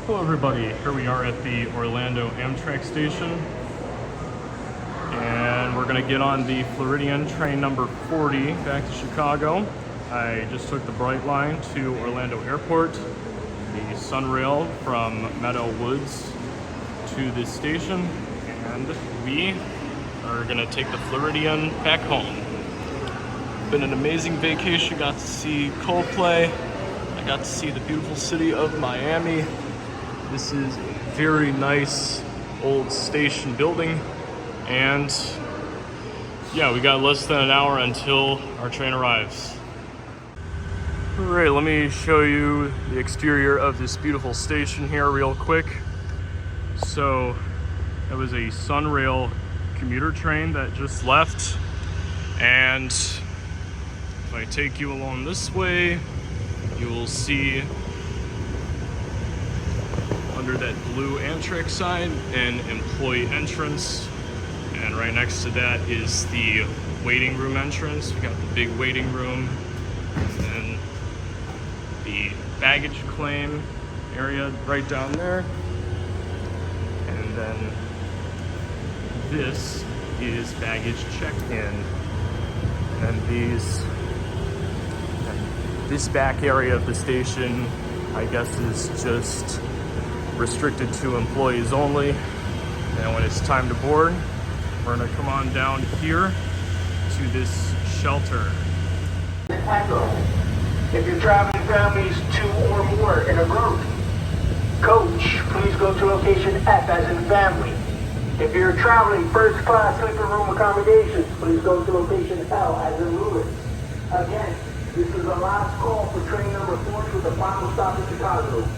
Hello everybody, here we are at the Orlando Amtrak station and we're going to get on the Floridian train number 40 back to Chicago. I just took the Brightline to Orlando Airport, the SunRail from Meadow Woods to this station, and we are going to take the Floridian back home. Been an amazing vacation, got to see Coldplay, I got to see the beautiful city of Miami. This is a very nice old station building, and yeah, we got less than an hour until our train arrives. All right, let me show you the exterior of this beautiful station here real quick. So that was a SunRail commuter train that just left, and if I take you along this way, you will see under that blue Amtrak sign an employee entrance, and right next to that is the waiting room entrance. We got the big waiting room, and then the baggage claim area right down there, and then this is baggage check-in, and this back area of the station, I guess, is just restricted to employees only. And when it's time to board, we're gonna come on down here to this shelter. If you're traveling families 2 or more in a group, coach, please go to location F as in family. If you're traveling first class sleeper room accommodations, please go to location L as in Lewis. Again, this is the last call for train number 40 with the final stop in Chicago.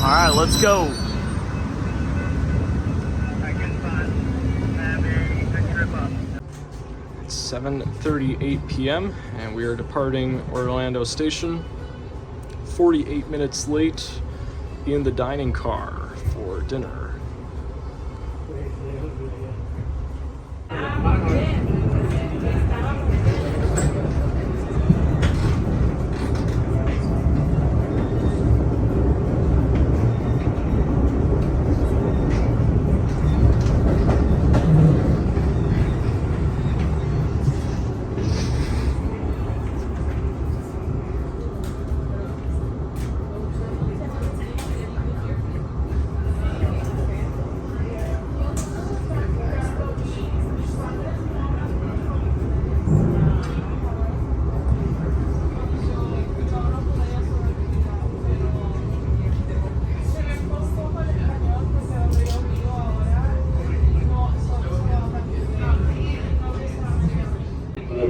All right, let's go. It's 7:38 p.m. and we are departing Orlando Station. 48 minutes late in the dining car for dinner.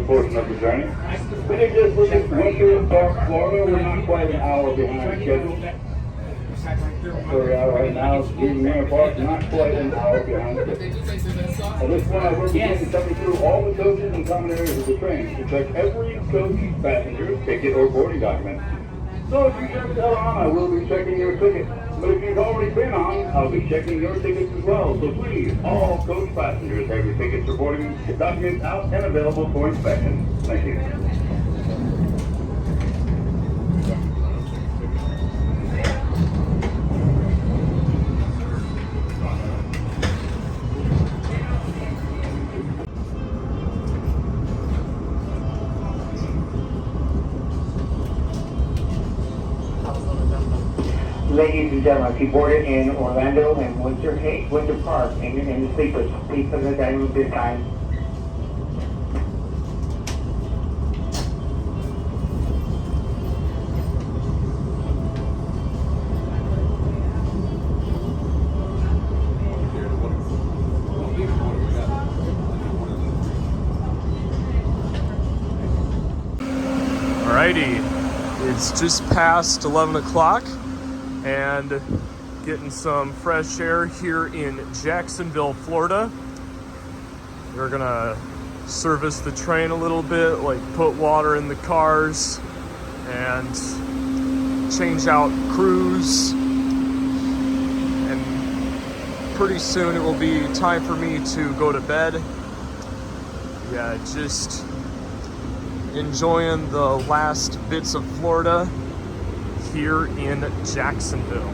Portion of the journey. We did just look at Winter Park, Florida. We're not quite an hour behind schedule. Where we are right now, Winter Park, not quite an hour behind schedule. At this point, I will begin stepping through all the coaches and common areas of the train to check every coach passenger's ticket or boarding document. So if you just got on, I will be checking your ticket. But if you've already been on, I'll be checking your tickets as well. So please, all coach passengers have your tickets or boarding documents out and available for inspection. Thank you. Ladies and gentlemen, if you boarded in Orlando and Winter Park in the sleepers, please put the dining room this time. Alrighty, it's just past 11 o'clock and getting some fresh air here in Jacksonville, Florida. We're gonna service the train a little bit, like put water in the cars and change out crews. And pretty soon it will be time for me to go to bed. Yeah, just enjoying the last bits of Florida here in Jacksonville.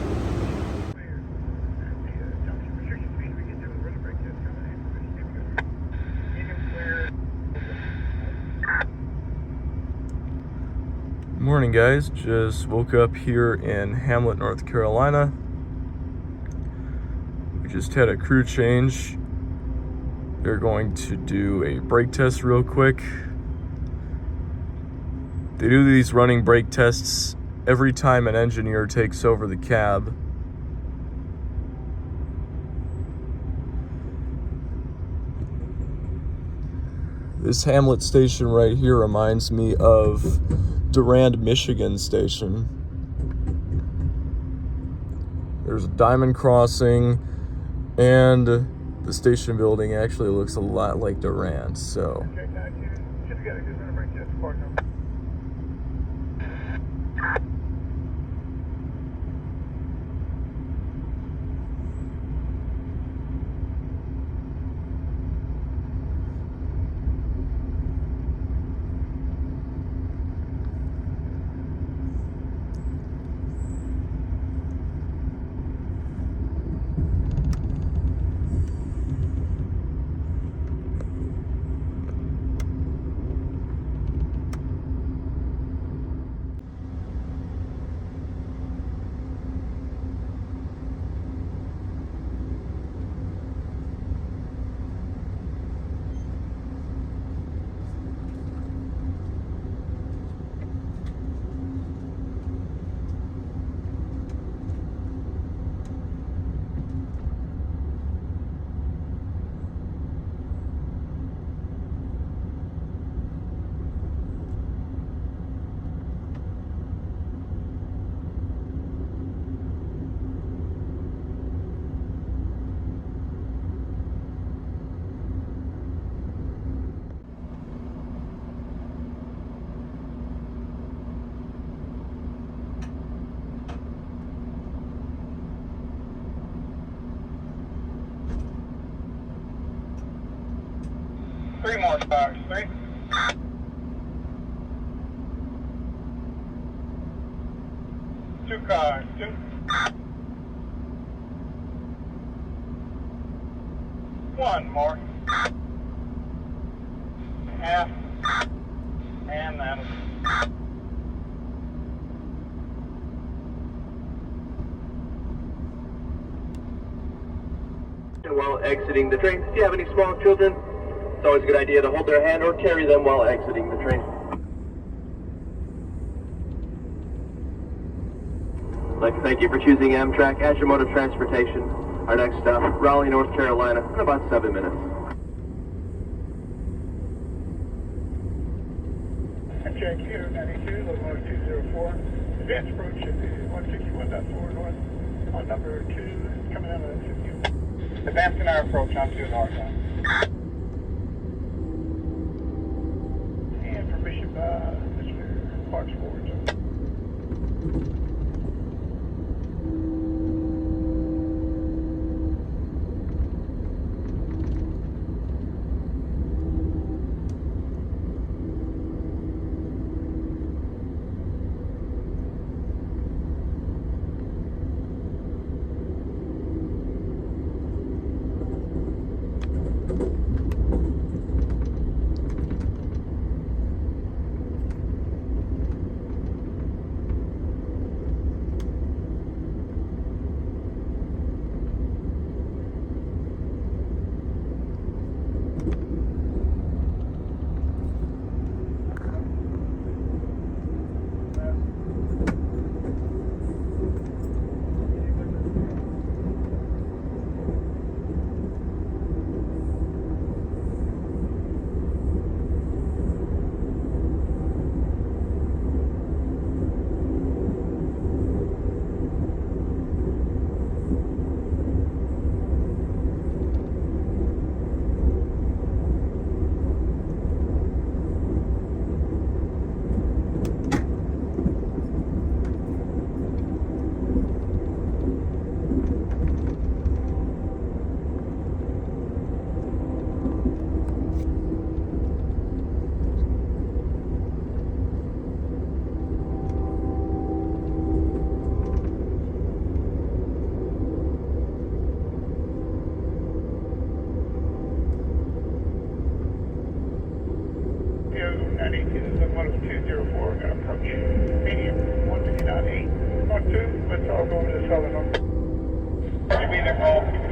Morning, guys. Just woke up here in Hamlet, North Carolina. We just had a crew change. They're going to do a brake test real quick. They do these running brake tests every time an engineer takes over the cab. This Hamlet station right here reminds me of Durand, Michigan station. There's a diamond crossing, and the station building actually looks a lot like Durand, so. Three more cars, three. Two cars, two. One more. Half. And that. While exiting the train, if you have any small children, it's always a good idea to hold their hand or carry them while exiting the train. I'd like to thank you for choosing Amtrak as your mode of transportation. Our next stop, Raleigh, North Carolina, in about 7 minutes. Amtrak here, 92, locomotive 204. Advanced approach should be 161.4 north on number 2, coming out of 50. Advancing our approach on 2 north. And permission by Mr. Parks Forward. but I'll go over to Southern. Would you be there, Paul?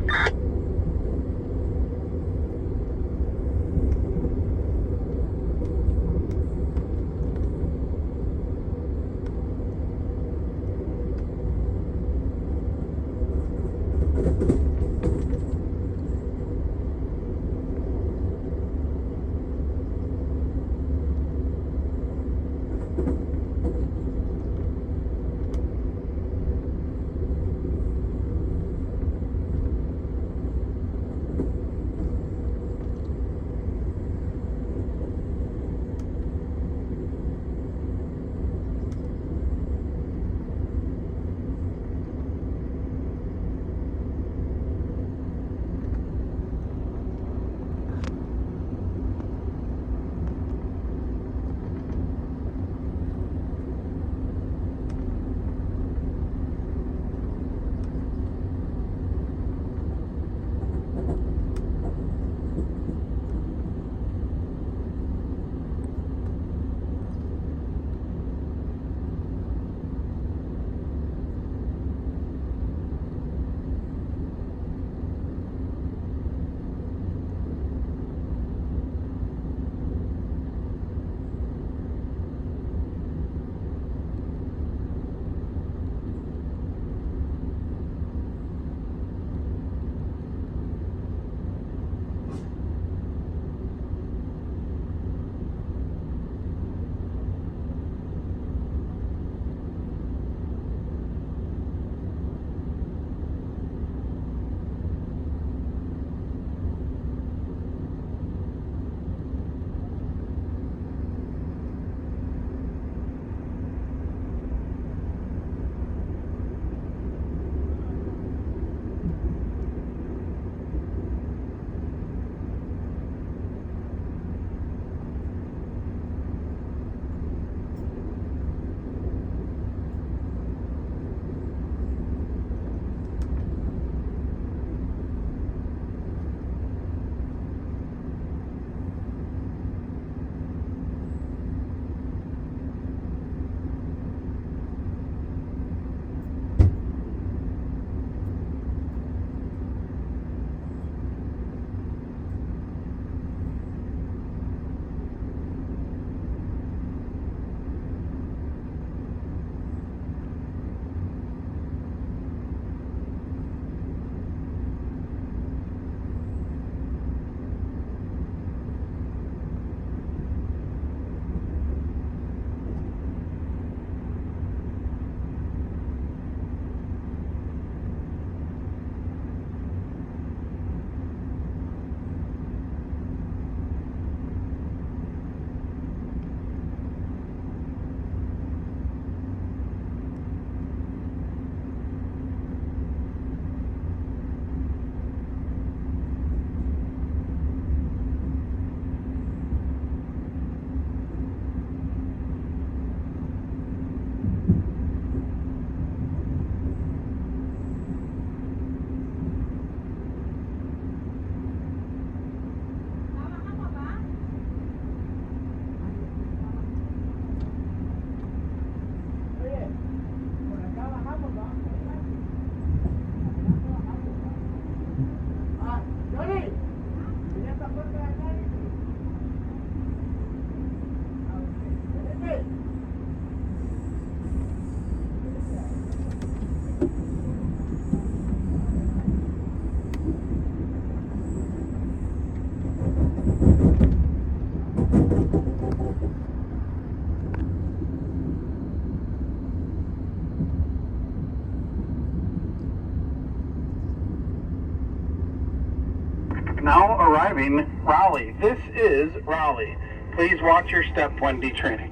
Now arriving Raleigh. This is Raleigh. Please watch your step when detraining.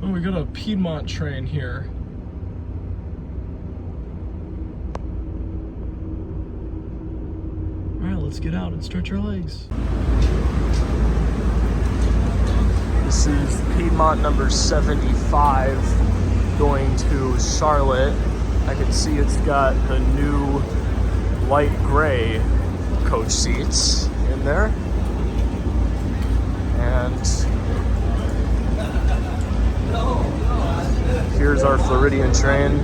Oh, we got a Piedmont train here. All right, let's get out and stretch our legs. This is Piedmont number 75 going to Charlotte. I can see it's got the new light gray coach seats in there. And here's our Floridian train.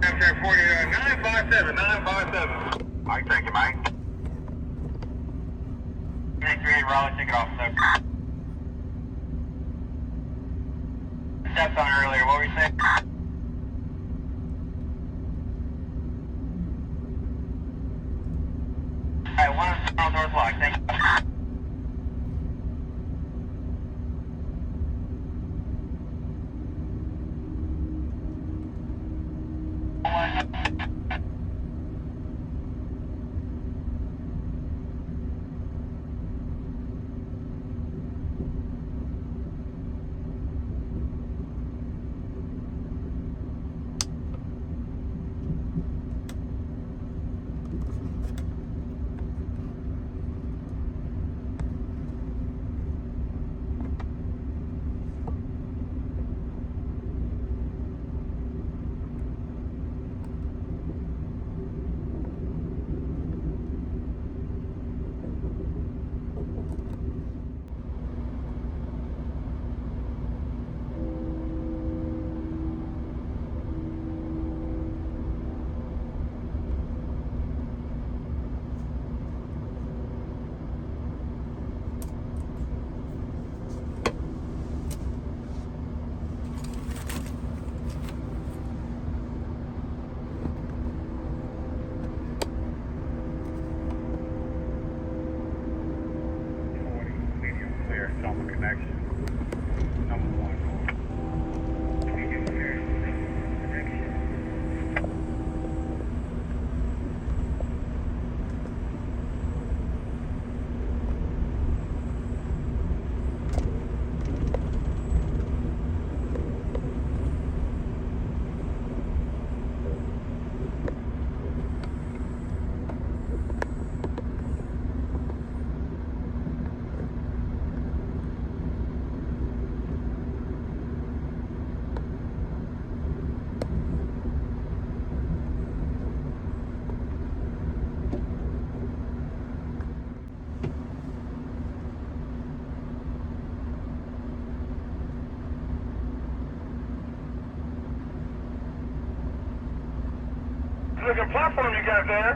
Amtrak 40, 957. Mike, thank you, Mike. 338 Raleigh, take it off, sir. Steps on earlier, what were you saying? Alright, one of the doors locked, thank you. Connection. Number 1. Looking platform you got there.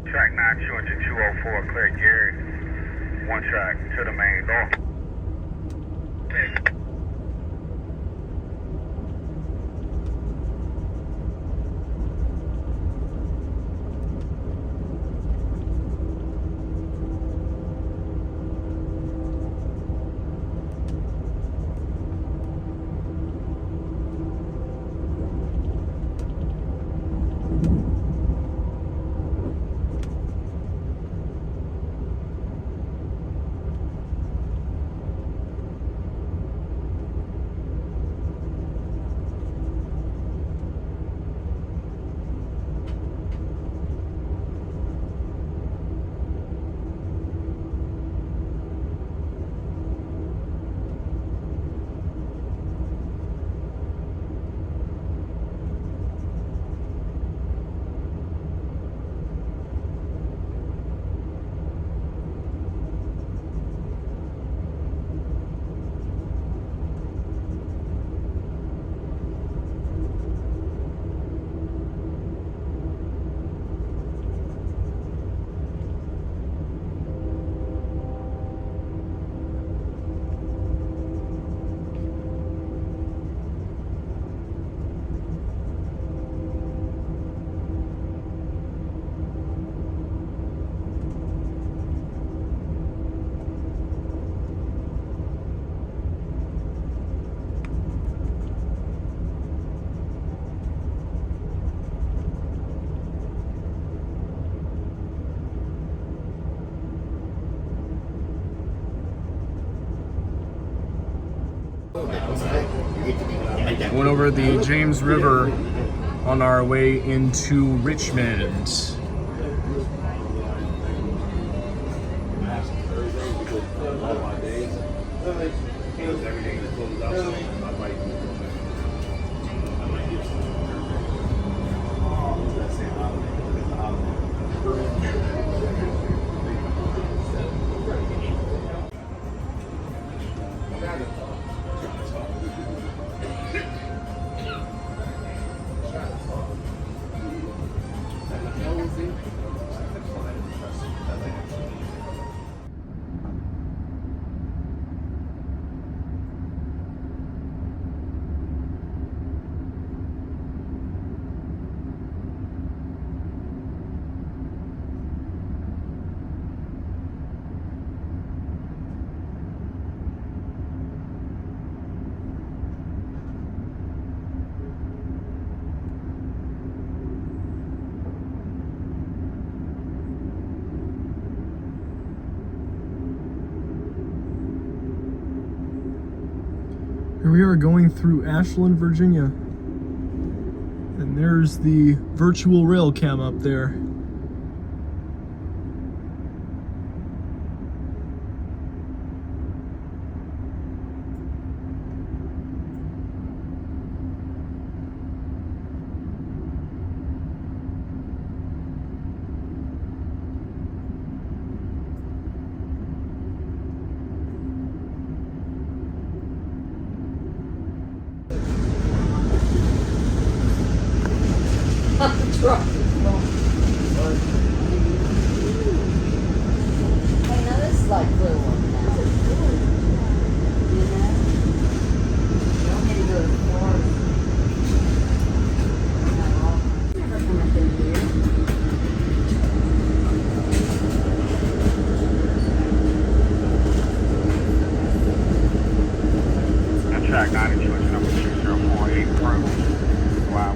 Track 9, 204, clear Gary. 1 track to the main door. Went over the James River on our way into Richmond. Here we are going through Ashland, Virginia. And there's the virtual rail cam up there. Truck. Hey, now this is like little one now. You know? You don't need to go to Florida. Never come up in here. Amtrak 92 inch number 6048 approach. Wow.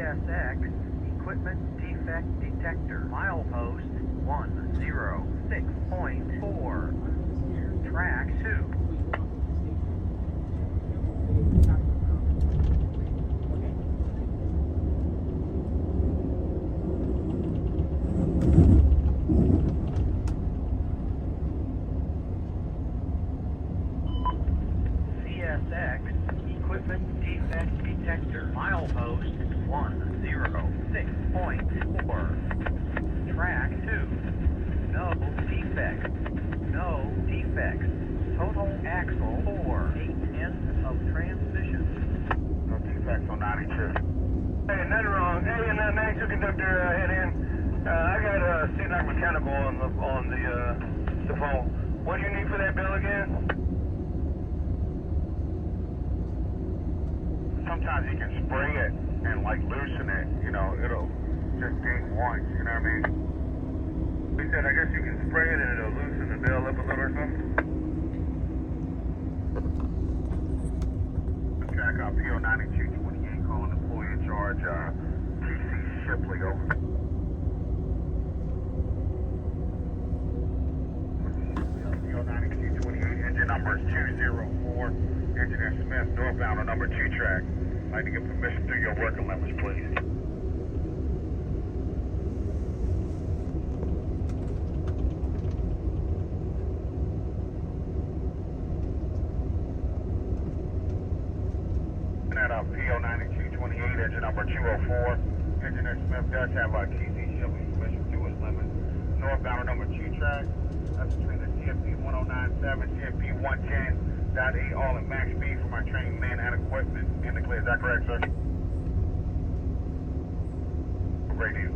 CSX equipment defect detector. Milepost 106.4. Track 2. CSX equipment defect detector. Milepost 106.4. Track 2. No defects. No defects. Total axle 4. 8 end of transmission. No defects on 92. Hey, nothing wrong. Hey, and 92 conductor, head in. I got Sidnock Mechanical on the phone. What do you need for that bill again? Sometimes you can spray it and like loosen it, you know, it'll just ding once, you know what I mean? He said, I guess you can spray it and it'll loosen the bill up a little or something. Track up PO 9228, calling employee in charge, TC Shipley, over. PO 9228, engine number 204, Engineer Smith, northbound on number 2 track. I'd like to get permission through your working limits, please. At PO 9228, engine number 204. Engineer Smith does have a TC Shipley permission through his limit. Northbound on number 2 track. That's between the CFP 1097, CFP 110.8, all at max speed for my trained men and equipment. In the clear, is that correct, sir? Radio.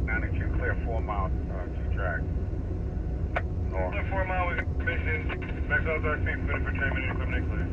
92 clear, 4 miles, 2 track. North. 4 mile with permission. Max authorized speed fitted for trainment and equipment clear.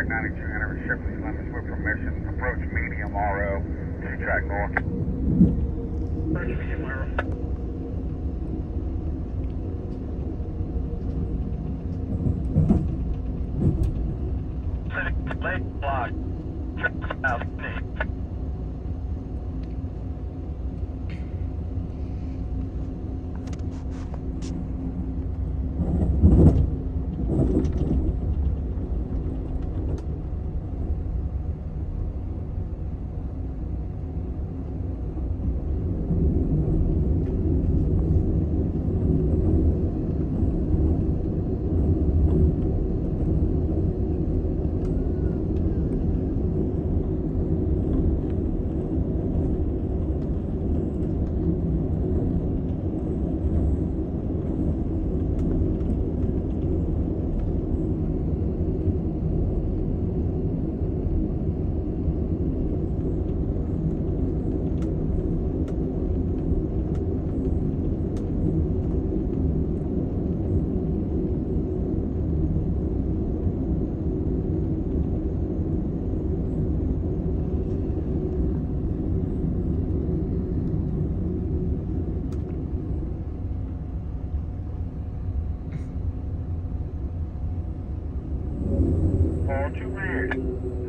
track 92 entering Shipley's limits with permission. Approach medium RO, 2 track north. Approach medium RO. Late block. South.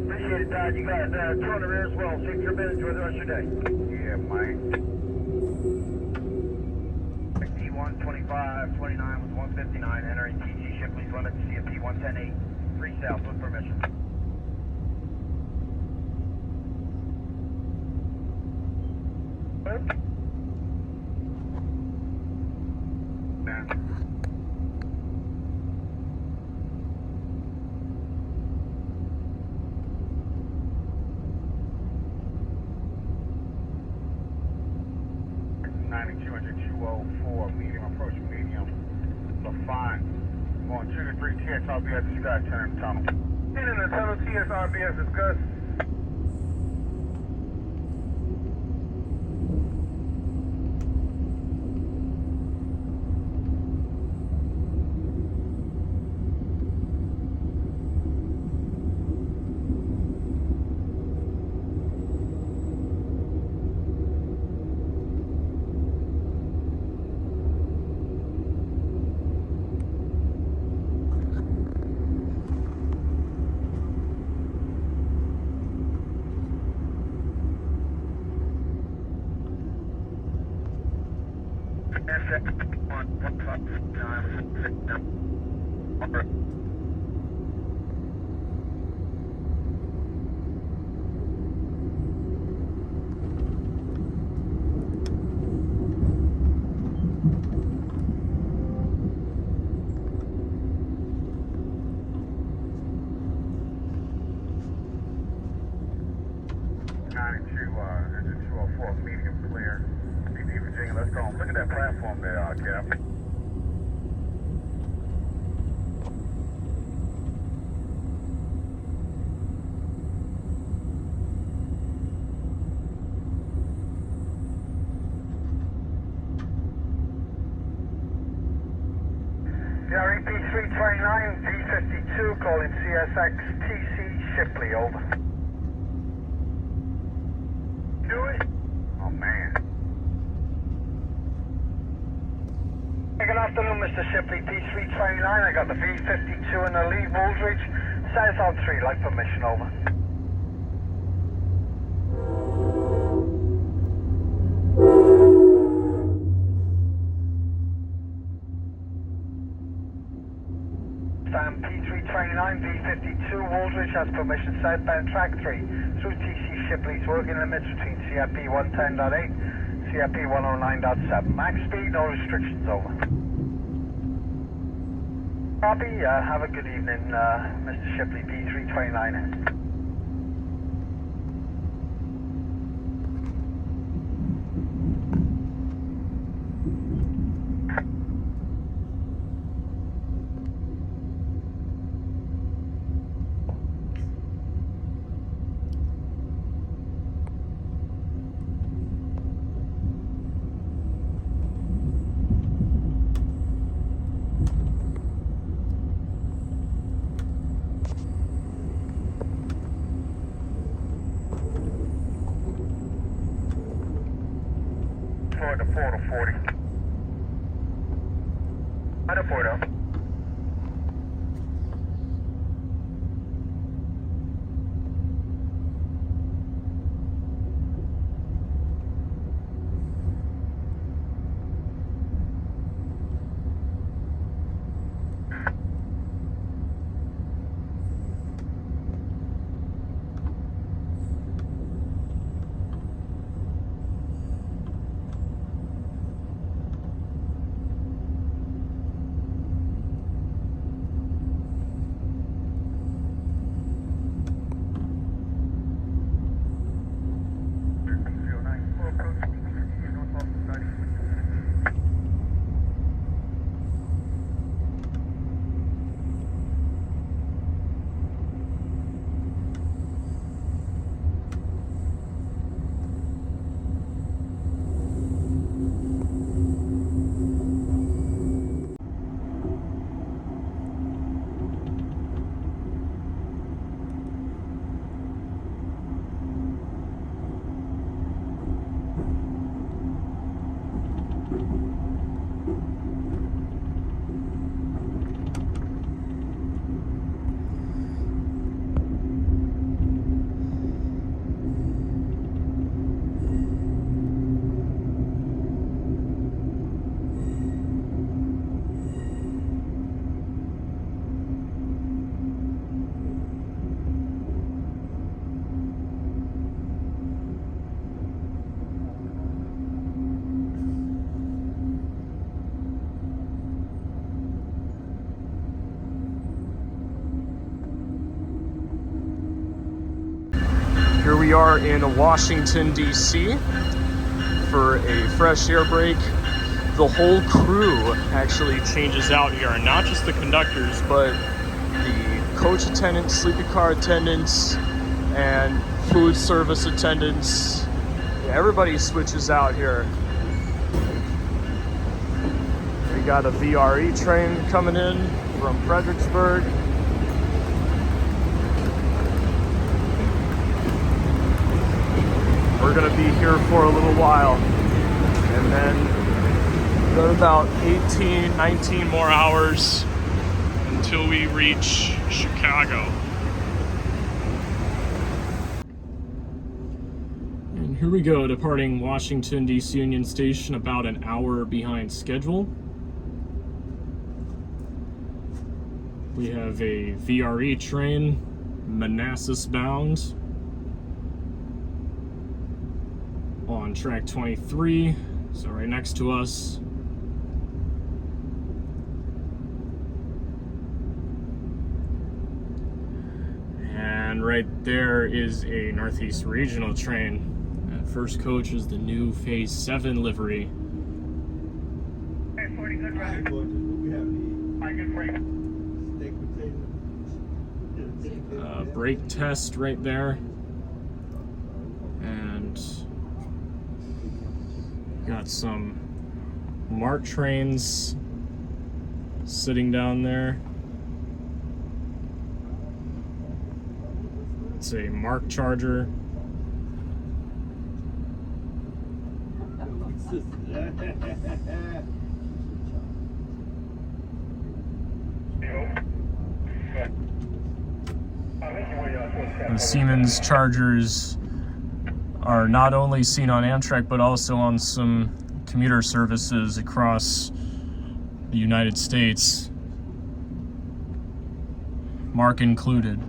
Appreciate it, Todd. You got 200 rear as well. Take your minute. Enjoy the rest of your day. Yeah, Mike. P125, 29 with 159 entering TG Shipley's limits. CFP 110.8. 3 south with permission. Nah. Medium approach medium. So fine. Going 2 to 3 TSRBS, you guys turn tunnel. In the tunnel, TSRBS is good. Engine 204, medium clear. DD Virginia, let's go. Look at that platform there, Cap. DREP 329, V52, calling CSX TC Shipley, over. Do it? Oh, man. Good afternoon, Mr. Shipley, P329. I got the V52 in the lead, Woolridge. South on 3, like permission, over. Stand P329, V52, Woolridge has permission, southbound track 3, through TC Shipley's working limits between CFP 110.8, CFP 109.7. Max speed, no restrictions, over. Copy, have a good evening, Mr. Shipley, P329. Florida 4 to 40. Florida 4 to. Here we are in Washington, D.C. for a fresh air break. The whole crew actually changes out here, and not just the conductors, but the coach attendants, sleeping car attendants, and food service attendants. Yeah, everybody switches out here. We got a VRE train coming in from Fredericksburg. We're gonna be here for a little while, and then got about 18, 19 more hours until we reach Chicago. And here we go, departing Washington, D.C. Union Station about an hour behind schedule. We have a VRE train, Manassas bound, on track 23, so right next to us. And right there is a Northeast Regional train. That first coach is the new Phase 7 livery. Hey, 40, good ride. Hi, good break. Brake test right there. And got some MARC trains sitting down there. It's a MARC charger. The Siemens chargers are not only seen on Amtrak, but also on some commuter services across the United States, MARC included.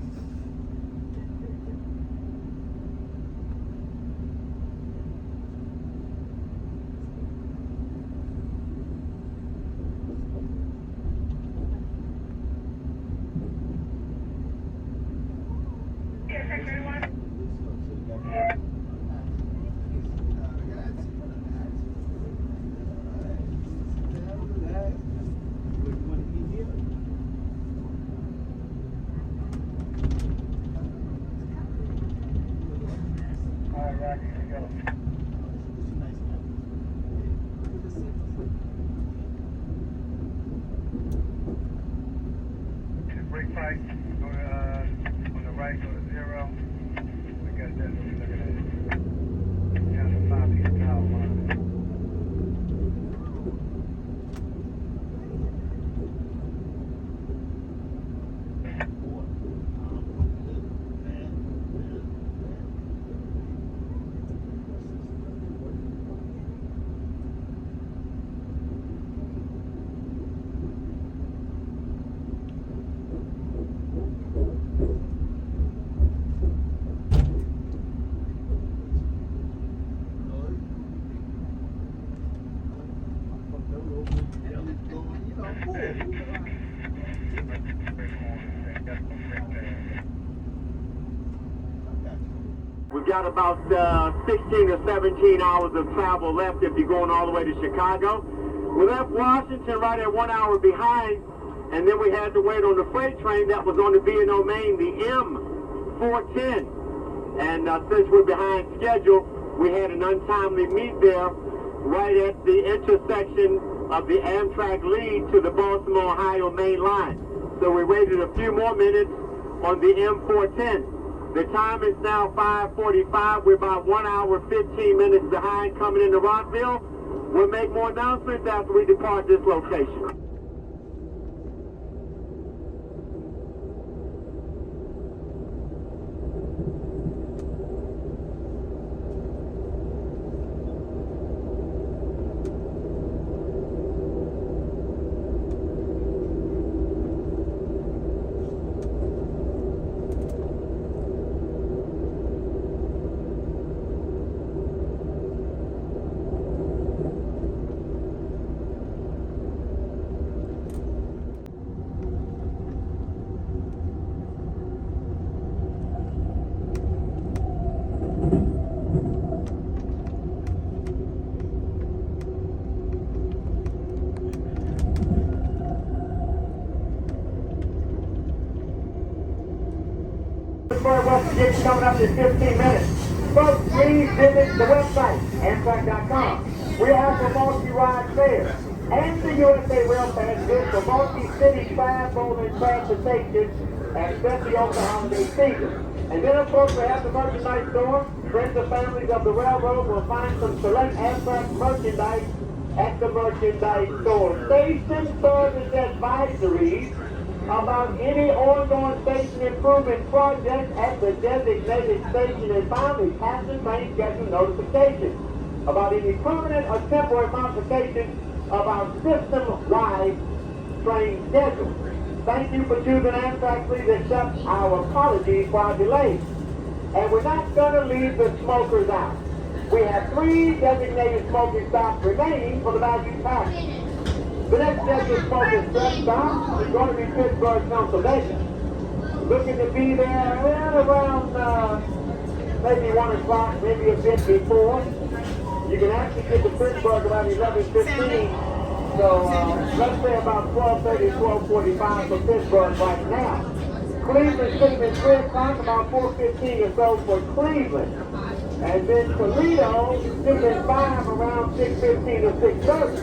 Brake light, go to, on the right, go to 0. We got that, so we're looking We've got about 16 or 17 hours of travel left if you're going all the way to Chicago. We left Washington right at 1 hour behind, and then we had to wait on the freight train that was on the B&O Main, the M410. And since we're behind schedule, we had an untimely meet there right at the intersection of the Amtrak lead to the Baltimore, Ohio main line. So we waited a few more minutes on the M410. The time is now 5:45. We're about 1 hour, 15 minutes behind coming into Rockville. We'll make more announcements after we depart this location. West Virginia coming up in 15 minutes. Folks, please visit the website, Amtrak.com. We offer multi-ride fares and the USA Rail Pass good for multi-city travel and transportation, and especially over the holiday season. And then, of course, we have the merchandise store. Friends and families of the railroad will find some select Amtrak merchandise at the merchandise store. Station service advisories about any ongoing station improvement projects at the designated station, and finally, passenger train schedule notifications about any permanent or temporary modifications of our system-wide train schedule. Thank you for choosing Amtrak. Please accept our apologies for our delays. And we're not going to leave the smokers out. We have 3 designated smoking stops remaining for the value package. The next scheduled smoking stop is going to be Pittsburgh, Pennsylvania. Looking to be there at around maybe 1 o'clock, maybe a bit before. You can actually get to Pittsburgh around 11:15. So let's say about 12:30, 12:45 for Pittsburgh right now. Cleveland should have been 3 o'clock, about 4:15 or so for Cleveland. And then Toledo should have been 5 around 6:15 or 6:30.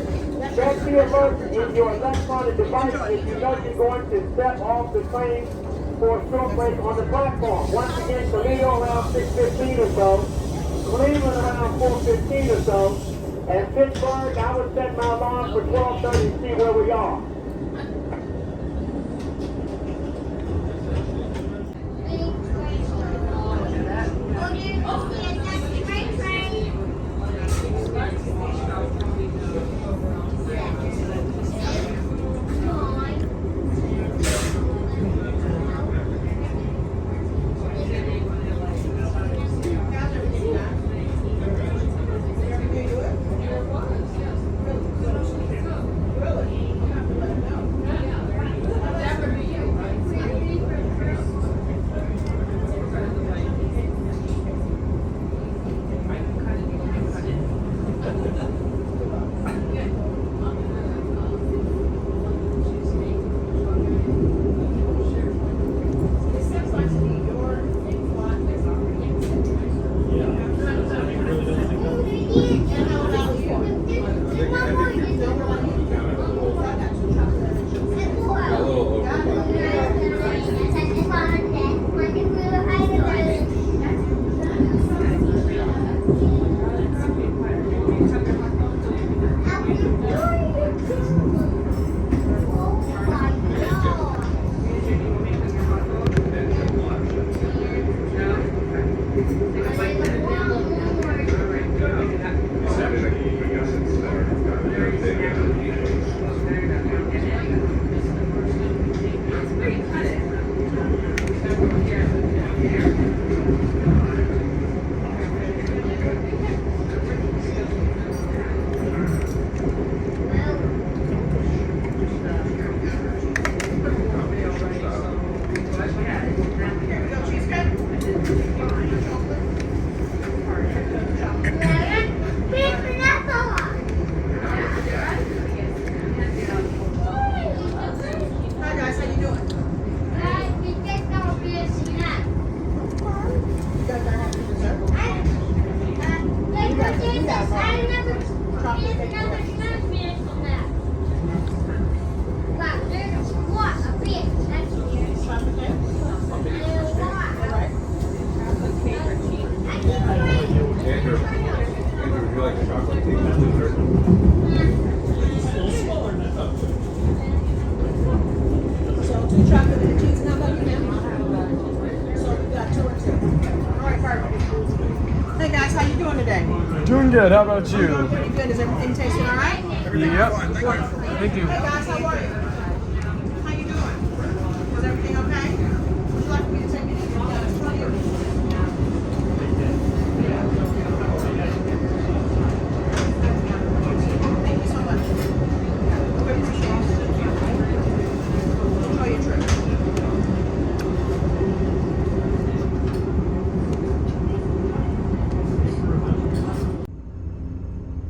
Check the alert in your electronic device if you know you're going to step off the train for a short break on the platform. Once again, Toledo around 6:15 or so, Cleveland around 4:15 or so, and Pittsburgh, I would set my alarm for 12:30 and see where we are. So 2 chocolate and cheese. How about you, ma'am? So we got 2 and 2. All right, perfect. Hey guys, how you doing today? Doing good. How about you? Doing pretty good. Is everything tasting all right? Yep. Thank you. Hey guys, how are you? How you doing? Is everything okay? Would you like me to take any of your guys for you? Thank you so much. We appreciate it. Enjoy your trip.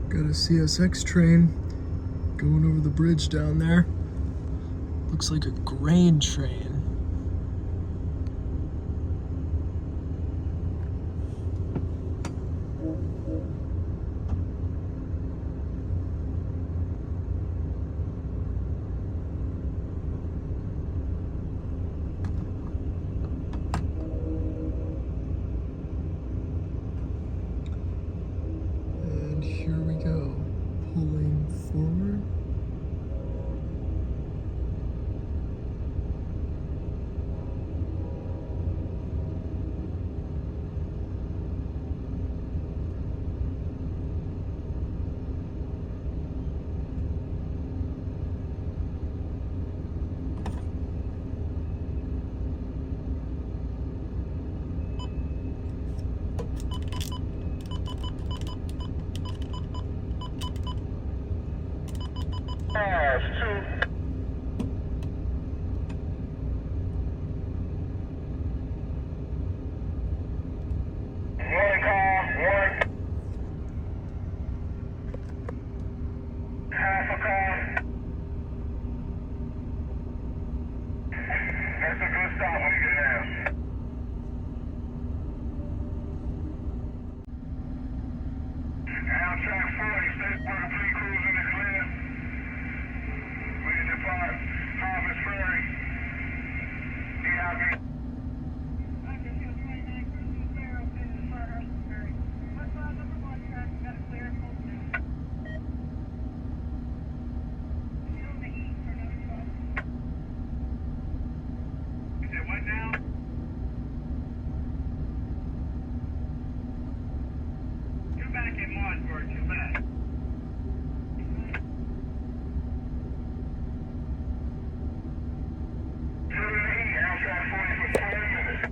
Got a CSX train going over the bridge down there. Looks like a grain train. And here we go, pulling forward. That's a good stop when you get down. Amtrak 40, state park pre-cruise in the clear. We need to depart Harvest Ferry. DIV. What now? You're back in Martinsburg, too bad. Amtrak 40 for 40 minutes.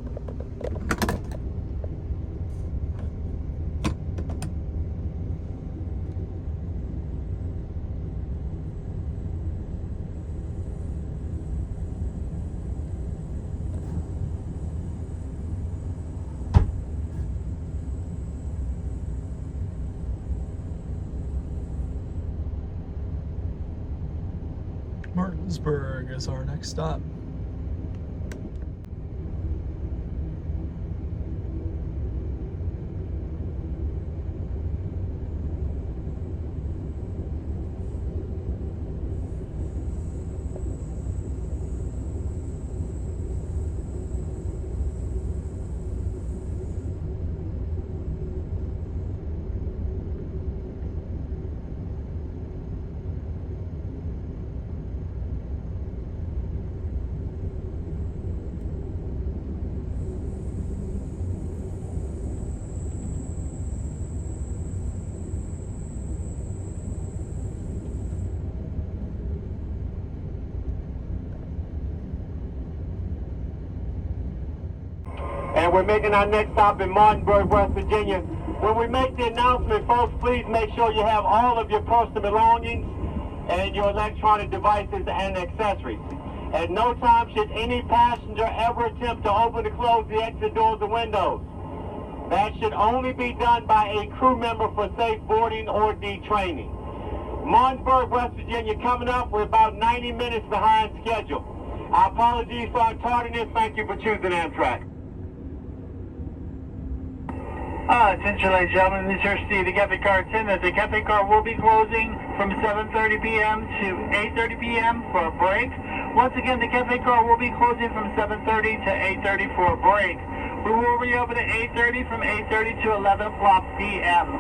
Martinsburg is our next stop. And we're making our next stop in Martinsburg, West Virginia. When we make the announcement, folks, please make sure you have all of your personal belongings and your electronic devices and accessories. At no time should any passenger ever attempt to open or close the exit doors or windows. That should only be done by a crew member for safe boarding or detraining. Martinsburg, West Virginia coming up. We're about 90 minutes behind schedule. Our apologies for our tardiness. Thank you for choosing Amtrak. Attention, ladies and gentlemen, this is Steve, the cafe car attendant. The cafe car will be closing from 7:30 p.m. to 8:30 p.m. for a break. Once again, the cafe car will be closing from 7:30 to 8:30 for a break. We will reopen at 8:30 from 8:30 to 11 o'clock p.m.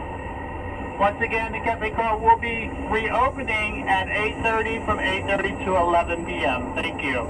Once again, the cafe car will be reopening at 8:30 from 8:30 to 11 p.m. Thank you.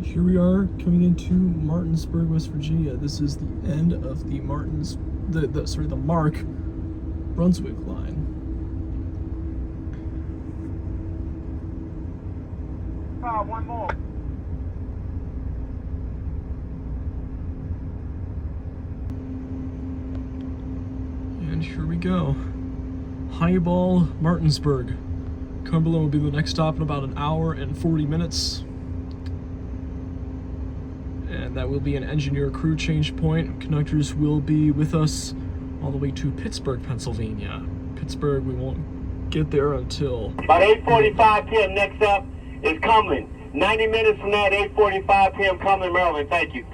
Here we are coming into Martinsburg, West Virginia. This is the end of the the Mark Brunswick line. One more. And here we go. Highball, Martinsburg. Cumberland will be the next stop in about an hour and 40 minutes. And that will be an engineer crew change point. Conductors will be with us all the way to Pittsburgh, Pennsylvania. Pittsburgh, we won't get there until... About 8:45 p.m. next up is Cumberland. 90 minutes from that, 8:45 p.m. Cumberland, Maryland. Thank you.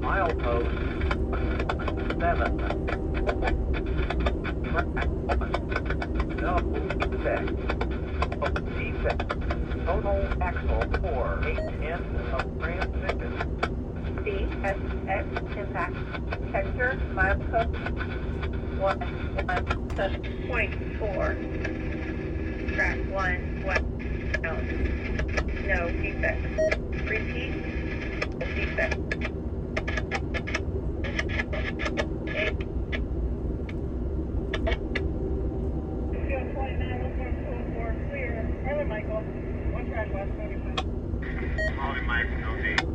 Milepost 7. No defect. Defect. Total axle 4. 8 ends of transmission. CSX impact. Hector, milepost 1.4. Track 1 west. No defect. Repeat. Defect. Michael, 1 track west, 35. Molly Mike, LD.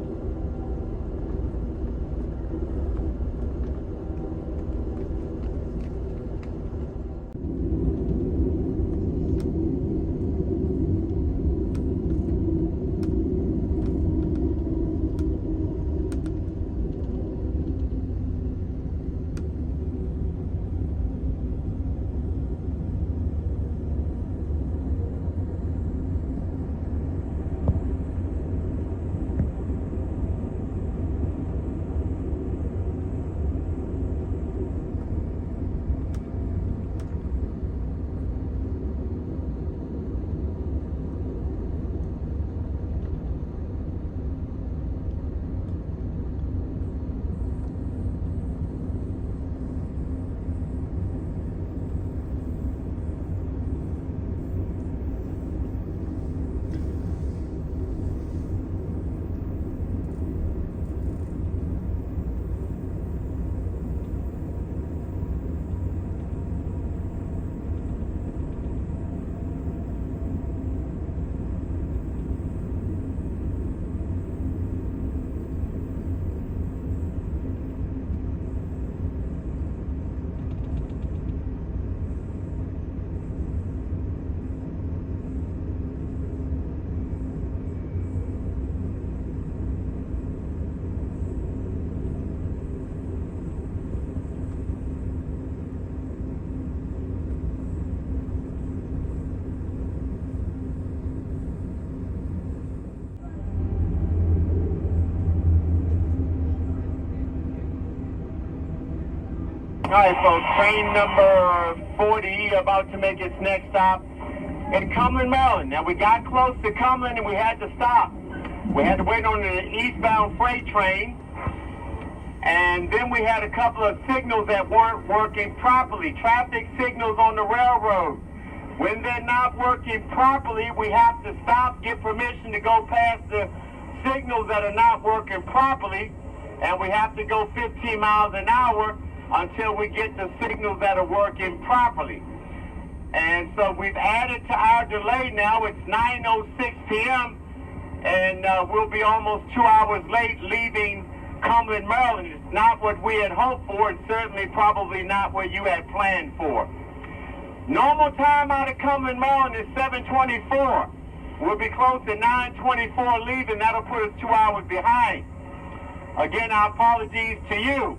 right, folks, train number 40 about to make its next stop in Cumberland, Maryland. Now, we got close to Cumberland and we had to stop. We had to wait on the eastbound freight train, and then we had a couple of signals that weren't working properly, traffic signals on the railroad. When they're not working properly, we have to stop, get permission to go past the signals that are not working properly, and we have to go 15 miles an hour until we get the signals that are working properly. And so we've added to our delay now. It's 9:06 p.m. and we'll be almost 2 hours late leaving Cumberland, Maryland. It's not what we had hoped for. It's certainly probably not what you had planned for. Normal time out of Cumberland, Maryland is 7:24. We'll be close to 9:24 leaving. That'll put us 2 hours behind. Again, our apologies to you.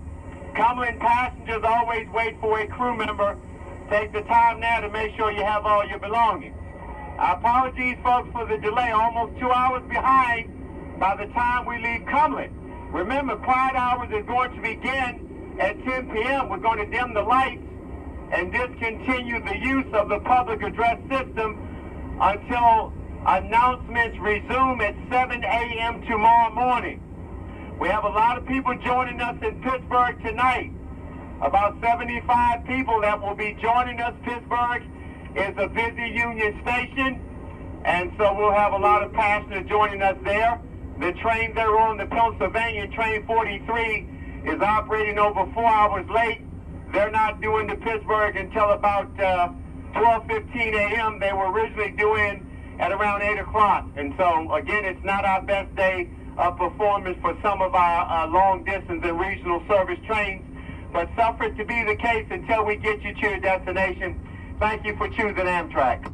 Cumberland passengers always wait for a crew member. Take the time now to make sure you have all your belongings. Our apologies, folks, for the delay. Almost 2 hours behind by the time we leave Cumberland. Remember, quiet hours is going to begin at 10 p.m. We're going to dim the lights and discontinue the use of the public address system until announcements resume at 7 a.m. tomorrow morning. We have a lot of people joining us in Pittsburgh tonight. About 75 people that will be joining us. Pittsburgh is a busy Union Station, and so we'll have a lot of passengers joining us there. The train they're on, the Pennsylvania train 43, is operating over 4 hours late. They're not doing to Pittsburgh until about 12:15 a.m. They were originally doing at around 8 o'clock. And so, again, it's not our best day of performance for some of our long-distance and regional service trains, but suffer it to be the case until we get you to your destination. Thank you for choosing Amtrak.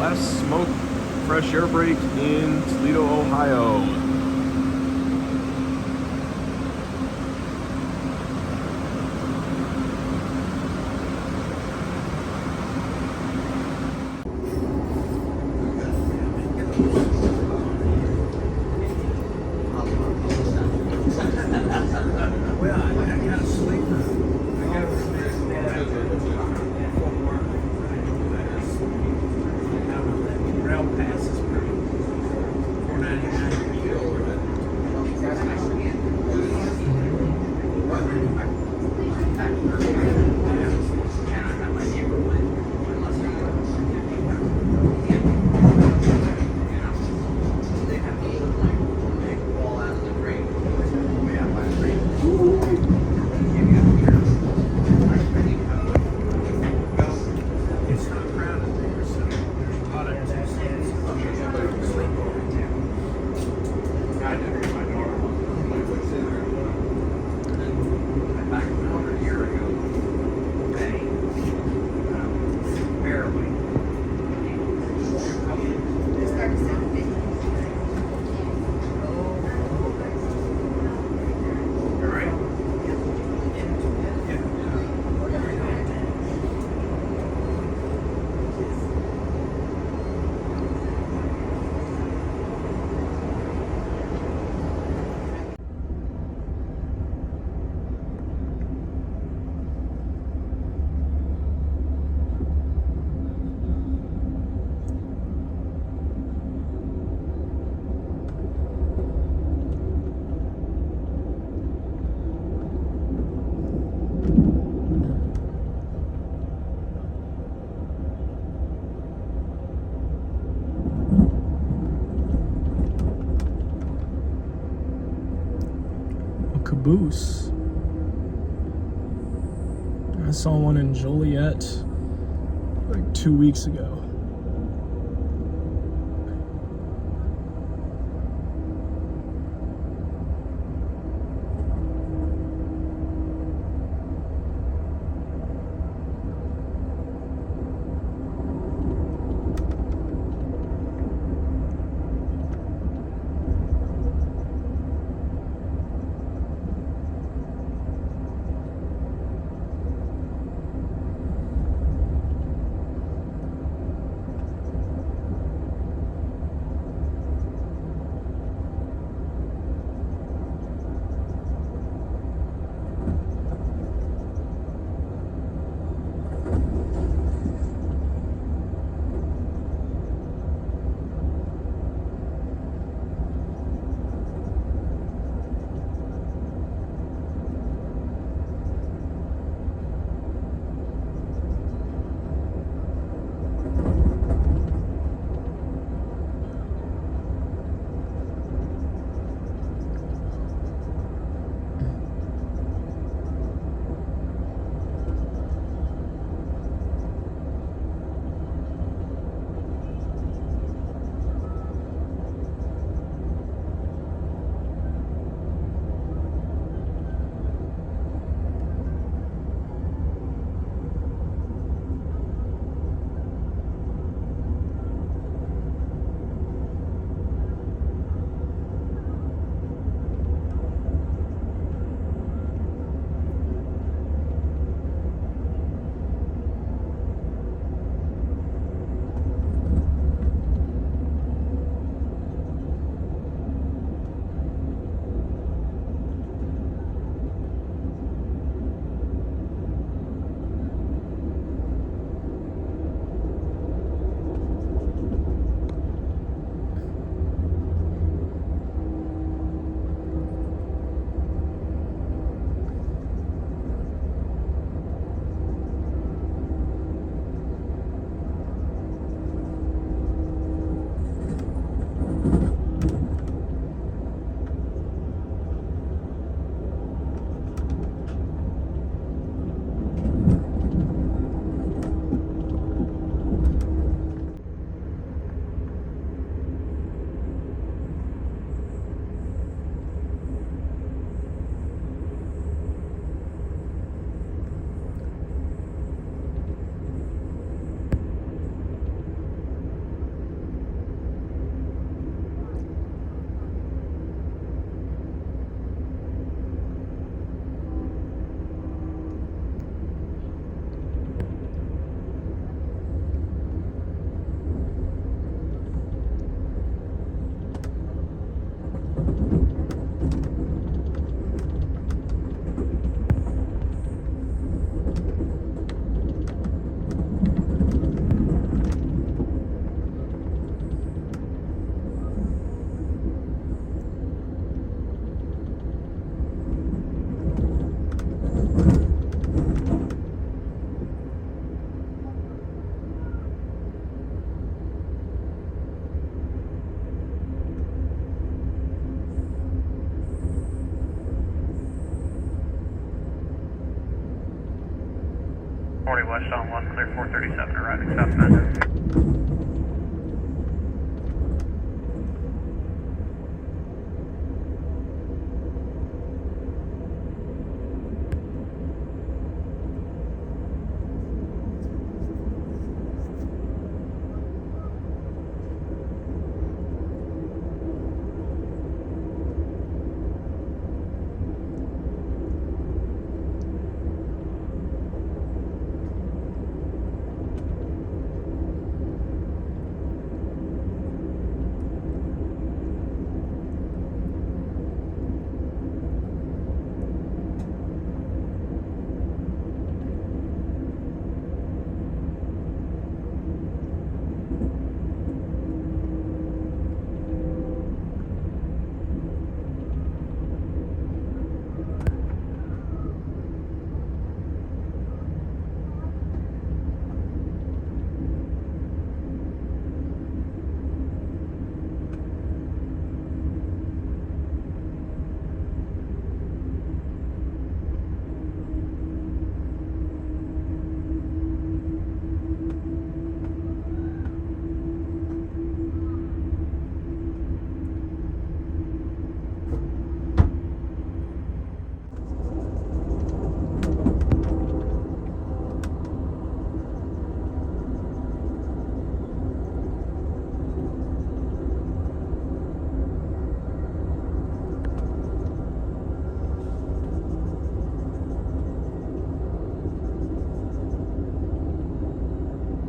last smoke fresh air break in Toledo, Ohio. Caboose. I saw one in Joliet like 2 weeks ago. West on 1, clear 437, arriving South Bend.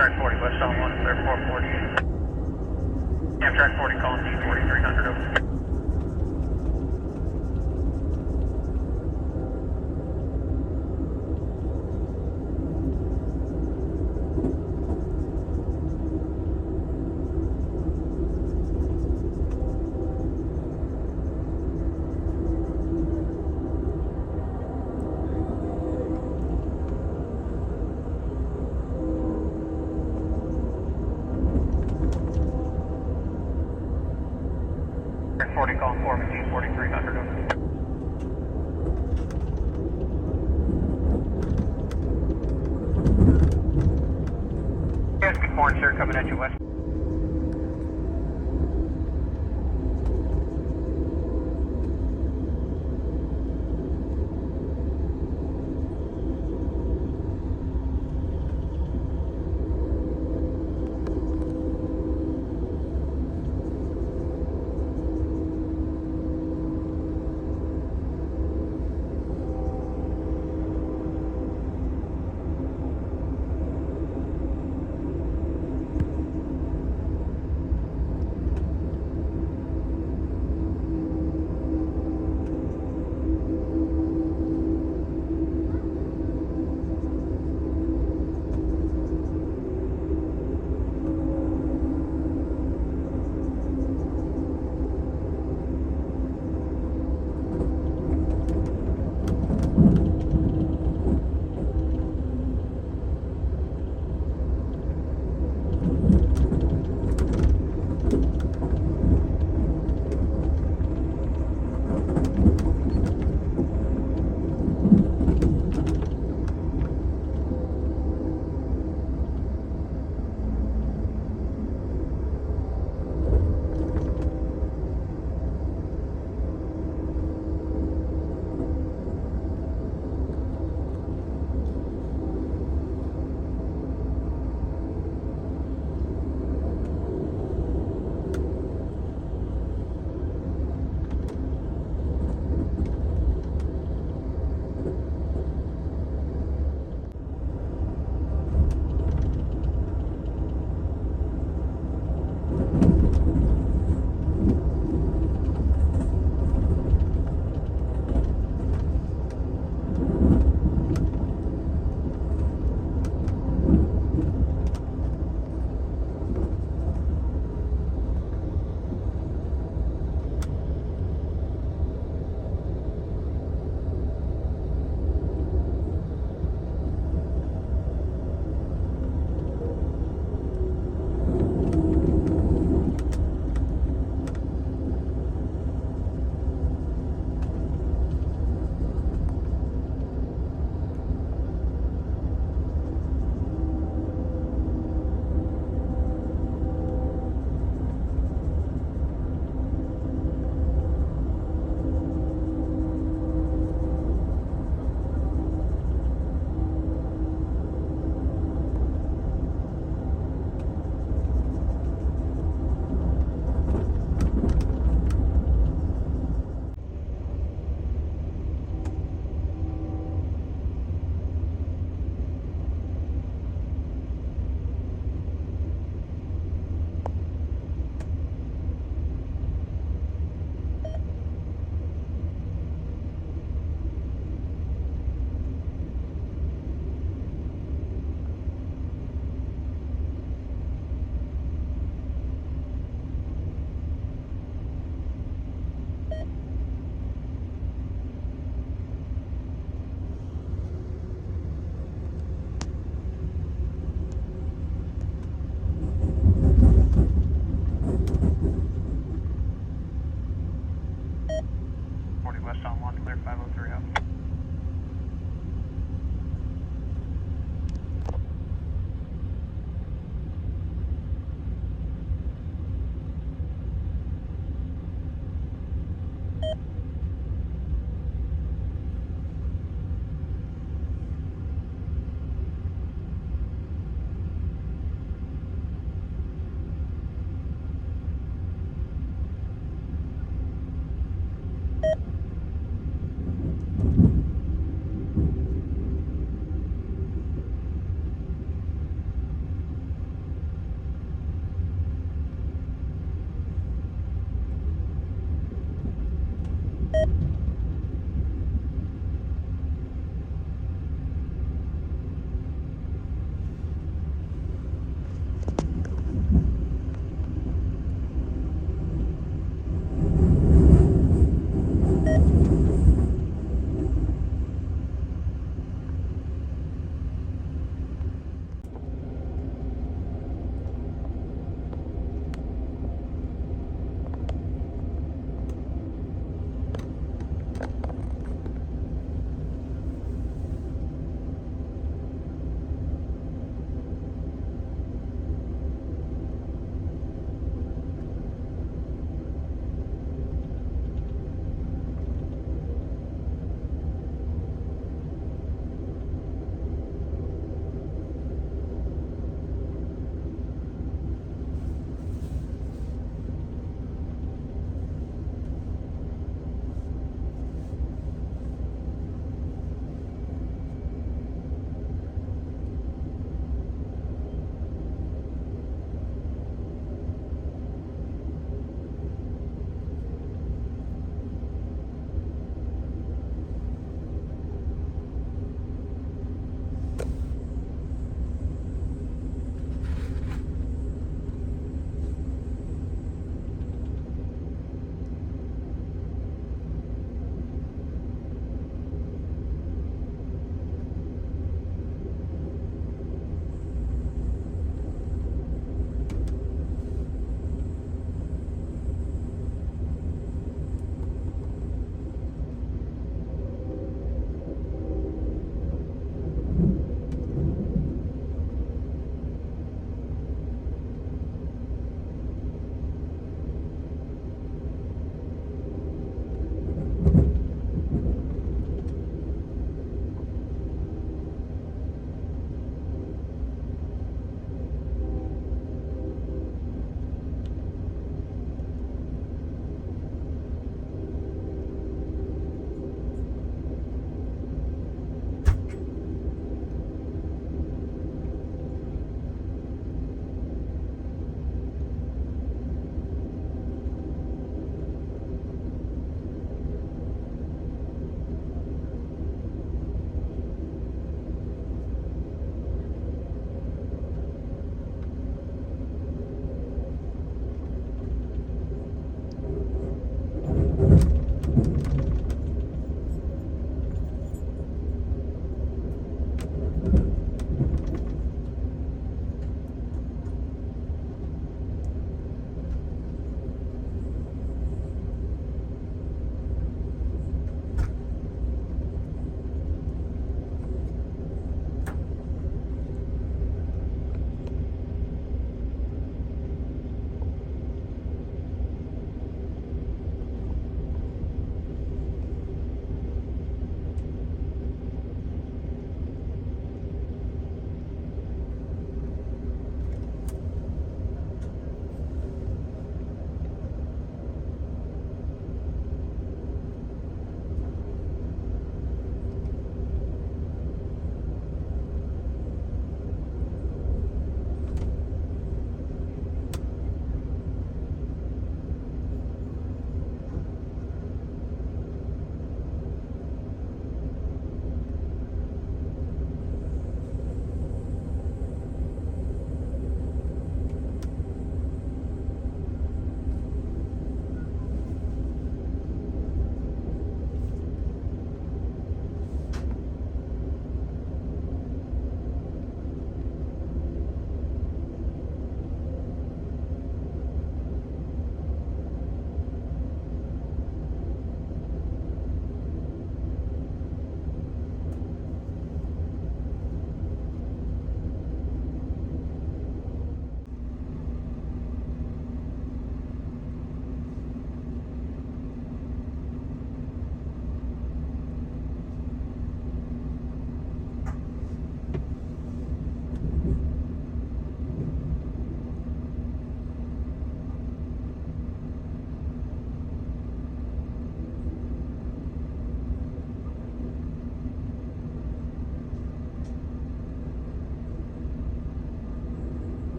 Amtrak 40 West on 1, clear 440. Amtrak 40 calling D 4300 over. Amtrak 40 calling Foreman D 4300 over. Yes, good morning, sir. Coming at you west.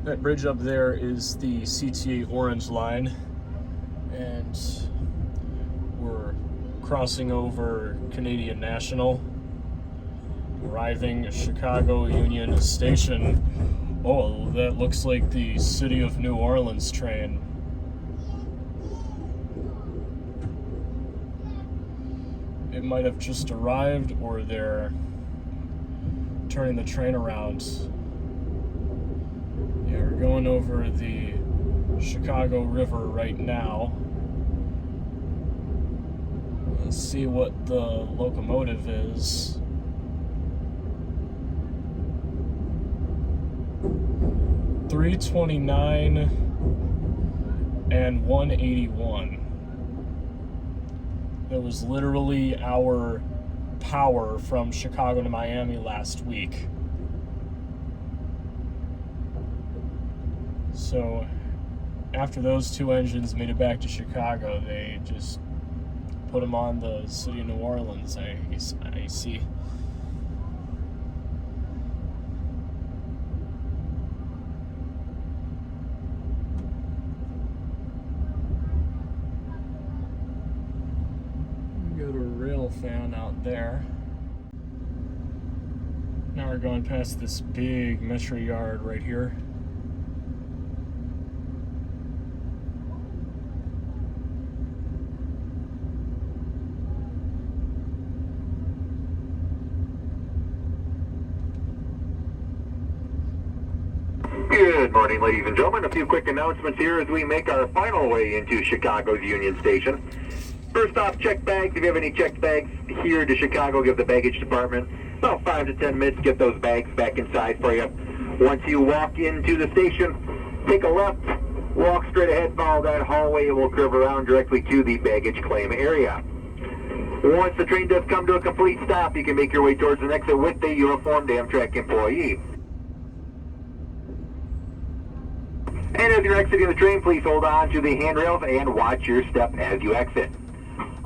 That bridge up there is the CTA Orange Line, and we're crossing over Canadian National, arriving at Chicago Union Station. Oh, that looks like the City of New Orleans train. It might have just arrived, or they're turning the train around. Yeah, we're going over the Chicago River right now. Let's see what the locomotive is. .329 and 181. That was literally our power from Chicago to Miami last week. So after those two engines made it back to Chicago, they just put them on the City of New Orleans, I see. Fan out there. Now we're going past this big metro yard right here. Good morning, ladies and gentlemen. A few quick announcements here as we make our final way into Chicago's Union Station. First off, check bags. If you have any checked bags here to Chicago, give the baggage department about 5 to 10 minutes to get those bags back inside for you. Once you walk into the station, take a left, walk straight ahead, follow that hallway, and we'll curve around directly to the baggage claim area. Once the train does come to a complete stop, you can make your way towards the exit with the uniformed Amtrak employee. And as you're exiting the train, please hold on to the handrails and watch your step as you exit.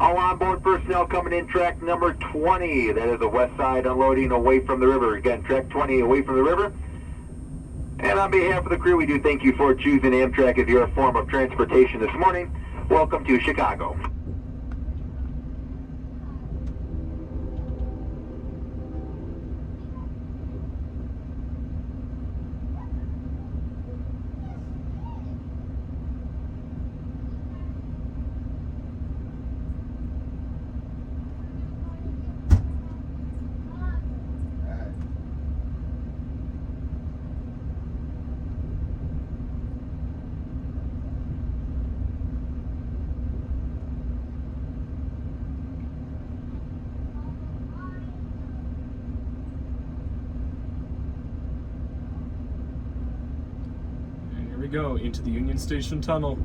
All onboard personnel coming in track number 20. That is the west side unloading away from the river. Again, track 20 away from the river. And on behalf of the crew, we do thank you for choosing Amtrak as your form of transportation this morning. Welcome to Chicago. We go into the Union Station tunnel.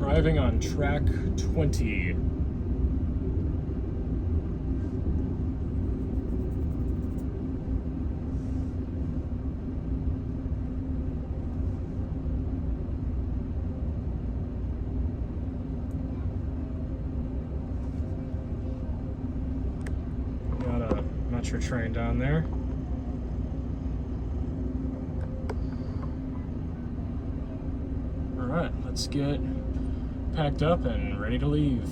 Arriving on track 20. Got a metro train down there. All right, let's get packed up and ready to leave.